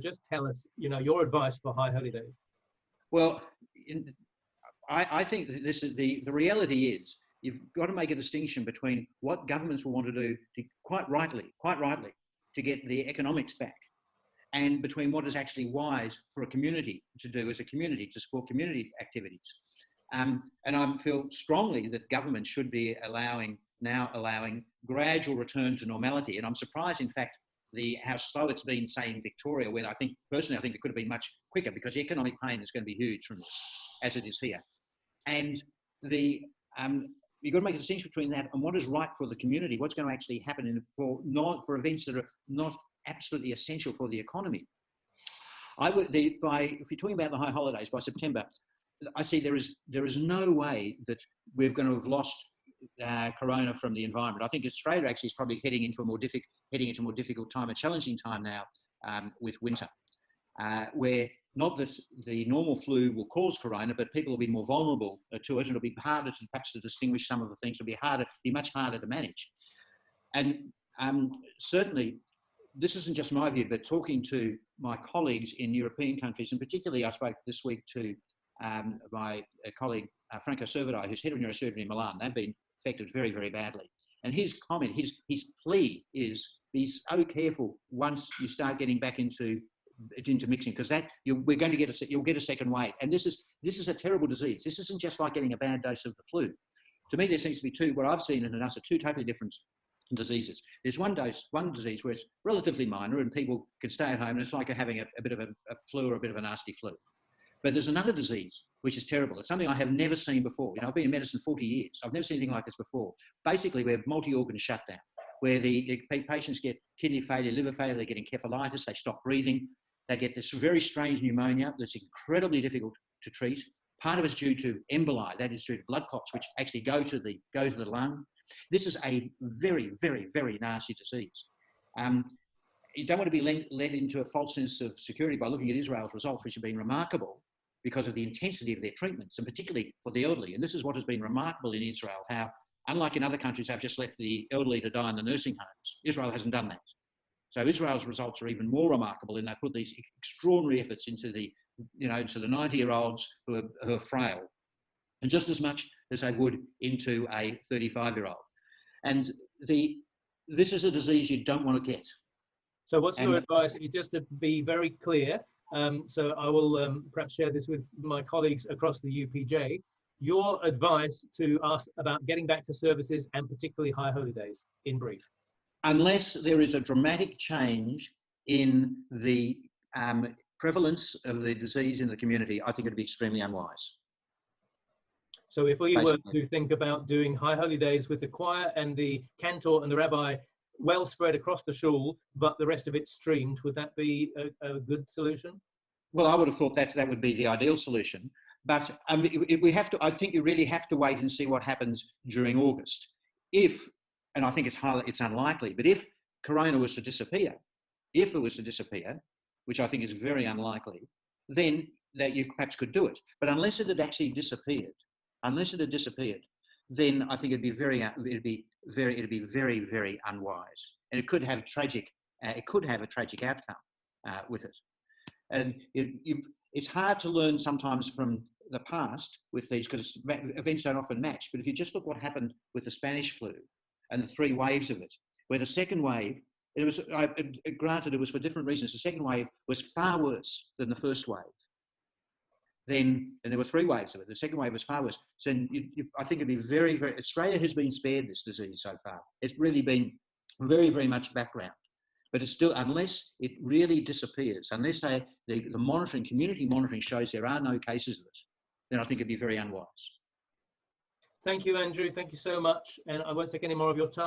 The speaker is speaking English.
just tell us, your advice for High Holy Days. Well, I think that this is the reality is you've got to make a distinction between what governments will want to do to quite rightly, to get the economics back, and between what is actually wise for a community to do as a community to support community activities. And I feel strongly that government should be allowing gradual return to normality. And I'm surprised, in fact, how slow it's been, say, in Victoria, where I think it could have been much quicker, because the economic pain is going to be huge from this, as it is here. And you've got to make a distinction between that and what is right for the community, what's going to actually happen for events that are not absolutely essential for the economy. If you're talking about the high holidays, by September, I see there is no way that we're going to have lost corona from the environment. I think Australia actually is probably heading into a more difficult time, a challenging time now, with winter, where not that the normal flu will cause corona, but people will be more vulnerable to it, and it'll be harder to perhaps to distinguish some of the things. It'll be much harder to manage. And certainly, this isn't just my view, but talking to my colleagues in European countries, and particularly I spoke this week to my colleague Franco Servidai, who's head of neurosurgery in Milan. They've been affected very, very badly. And his comment, his plea is, be so careful once you start getting back into mixing, because you'll get a second wave. And this is a terrible disease. This isn't just like getting a bad dose of the flu. To me, there seems to be what I've seen in Hadassah, two totally different diseases. There's one disease where it's relatively minor and people can stay at home, and it's like having a bit of a flu or a bit of a nasty flu. But there's another disease which is terrible. It's something I have never seen before. I've been in medicine 40 years. I've never seen anything like this before. Basically, we have multi-organ shutdown, where the patients get kidney failure, liver failure, they get encephalitis, they stop breathing, they get this very strange pneumonia that's incredibly difficult to treat. Part of it's due to emboli, that is due to blood clots, which actually go to the lung. This is a very, very, very nasty disease. You don't want to be led into a false sense of security by looking at Israel's results, which have been remarkable because of the intensity of their treatments, and particularly for the elderly. And this is what has been remarkable in Israel, how, unlike in other countries, they've just left the elderly to die in the nursing homes. Israel hasn't done that. So Israel's results are even more remarkable, in they put these extraordinary efforts into the 90-year-olds who are frail, and just as much as they would into a 35-year-old. And this is a disease you don't want to get. So what's your advice? Just to be very clear, so I will perhaps share this with my colleagues across the UPJ, your advice to us about getting back to services, and particularly High Holy Days, in brief. Unless there is a dramatic change in the prevalence of the disease in the community, I think it'd be extremely unwise. So if we were to think about doing High Holy Days with the choir and the cantor and the rabbi well spread across the shul, but the rest of it streamed, would that be a good solution? Well, I would have thought that would be the ideal solution. But I think you really have to wait and see what happens during August. And I think it's unlikely, but if corona was to disappear, which I think is very unlikely, then that you perhaps could do it. But unless it had actually disappeared, then I think it'd be very, very unwise, and it could have a tragic outcome with it. And it's hard to learn sometimes from the past with these, because events don't often match. But if you just look what happened with the Spanish flu and the 3 waves of it, where the second wave, granted it was for different reasons, the second wave was far worse than the first wave. And there were 3 waves of it. The second wave was far worse. So I think it'd be very, very, Australia has been spared this disease so far. It's really been very, very much background. But it's still, unless it really disappears, unless the community monitoring shows there are no cases of it, then I think it'd be very unwise. Thank you, Andrew. Thank you so much. And I won't take any more of your time.